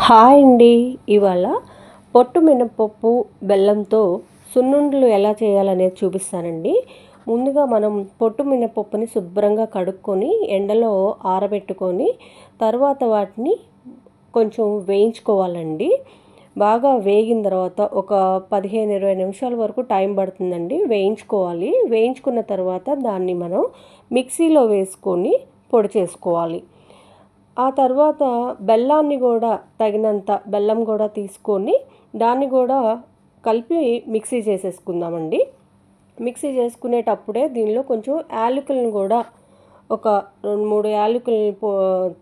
Hi అండి. ఇవాళ పొట్టు మినపప్పు బెల్లంతో సున్నుండలు ఎలా చేయాలనేది చూపిస్తానండి. ముందుగా మనం పొట్టు మినపప్పుని శుభ్రంగా కడుక్కొని ఎండలో ఆరబెట్టుకొని తర్వాత వాటిని కొంచెం వేయించుకోవాలండి. బాగా వేగిన తర్వాత ఒక 15-20 నిమిషాల వరకు టైం పడుతుందండి. వేయించుకోవాలి. వేయించుకున్న తర్వాత దాన్ని మనం మిక్సీలో వేసుకొని పొడి చేసుకోవాలి. ఆ తర్వాత బెల్లాన్ని కూడా తగినంత బెల్లం కూడా తీసుకొని దాన్ని కూడా కలిపి మిక్సీ చేసేసుకుందామండి. మిక్సీ చేసుకునేటప్పుడే దీనిలో కొంచెం యాలకులను కూడా ఒక 2-3 యాలకులని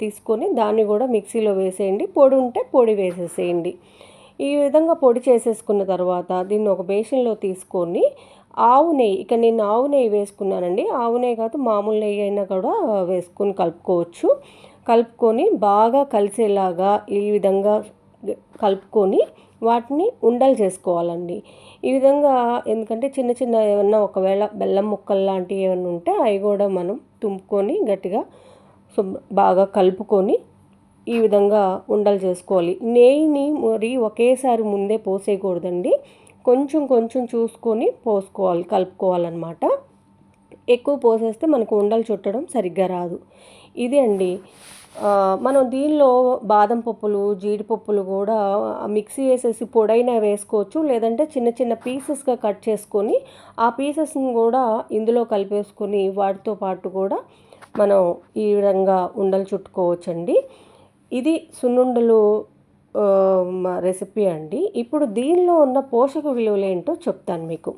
తీసుకొని దాన్ని కూడా మిక్సీలో వేసేయండి. పొడి ఉంటే పొడి వేసేసేయండి. ఈ విధంగా పొడి చేసేసుకున్న తర్వాత దీన్ని ఒక బేషన్లో తీసుకొని ఆవు నెయ్యి, ఇక నేను ఆవు నెయ్యి వేసుకున్నానండి. ఆవు నెయ్యి కాదు మామూలు నెయ్యి అయినా కూడా వేసుకొని కలుపుకోవచ్చు. కలుపుకొని బాగా కలిసేలాగా ఈ విధంగా కలుపుకొని వాటిని ఉండలు చేసుకోవాలండి. ఈ విధంగా ఎందుకంటే చిన్న చిన్న ఏమన్నా ఒకవేళ బెల్లం ముక్కలు లాంటివి ఏమన్నా ఉంటే అవి కూడా మనం తుంపుకొని గట్టిగా బాగా కలుపుకొని ఈ విధంగా ఉండలు చేసుకోవాలి. నెయ్యిని మరి ఒకేసారి ముందే పోసేయకూడదండి. కొంచెం కొంచెం చూసుకొని పోసుకోవాలి, కలుపుకోవాలన్నమాట. ఎక్కువ పోసేస్తే మనకు ఉండలు చుట్టడం సరిగ్గా రాదు. ఇది అండి. మనం దీనిలో బాదం పప్పులు, జీడిపప్పులు కూడా మిక్సీ వేసేసి పొడైనా వేసుకోవచ్చు. లేదంటే చిన్న చిన్న పీసెస్గా కట్ చేసుకొని ఆ పీసెస్ని కూడా ఇందులో కలిపేసుకొని వాటితో పాటు కూడా మనం ఈ విధంగా ఉండలు చుట్టుకోవచ్చండి. ఇది సున్నుండలు రెసిపీ అండి. ఇప్పుడు దీనిలో ఉన్న పోషక విలువలు ఏంటో చెప్తాను మీకు.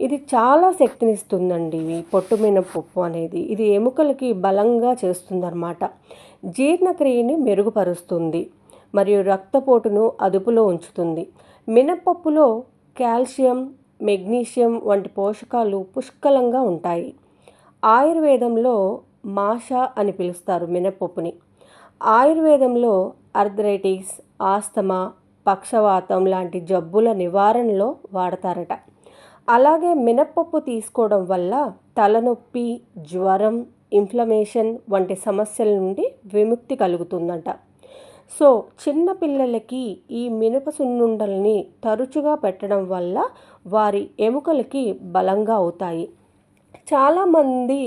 ఇది చాలా శక్తినిస్తుందండి. ఈ పొట్టు మినపప్పు అనేది ఇది ఎముకలకి బలంగా చేస్తుందన్నమాట. జీర్ణక్రియని మెరుగుపరుస్తుంది మరియు రక్తపోటును అదుపులో ఉంచుతుంది. మినపప్పులో కాల్షియం, మెగ్నీషియం వంటి పోషకాలు పుష్కలంగా ఉంటాయి. ఆయుర్వేదంలో మాష అని పిలుస్తారు మినపప్పుని. ఆయుర్వేదంలో ఆర్థరైటిస్, ఆస్తమా, పక్షవాతం లాంటి జబ్బుల నివారణలో వాడతారట. అలాగే మినప్పప్పు తీసుకోవడం వల్ల తలనొప్పి, జ్వరం, ఇన్ఫ్లమేషన్ వంటి సమస్యల నుండి విముక్తి కలుగుతుందట. సో చిన్నపిల్లలకి ఈ మినప సున్నుండల్ని తరచుగా పెట్టడం వల్ల వారి ఎముకలకి బలంగా అవుతాయి. చాలామంది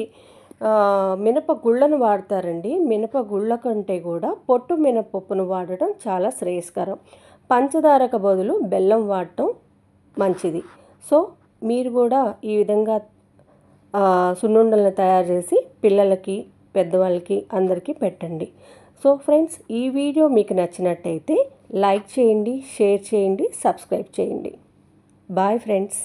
మినప గుళ్ళను వాడతారండి. మినప గుళ్ళ కంటే కూడా పొట్టు మినపప్పును వాడటం చాలా శ్రేయస్కరం. పంచదారకు బదులు బెల్లం వాడటం మంచిది. సో మీరు కూడా ఈ విధంగా సున్నుండలను తయారు చేసి పిల్లలకి, పెద్దవాళ్ళకి అందరికీ పెట్టండి. సో ఫ్రెండ్స్, ఈ వీడియో మీకు నచ్చినట్టయితే లైక్ చేయండి, షేర్ చేయండి, సబ్స్క్రైబ్ చేయండి. Bye friends.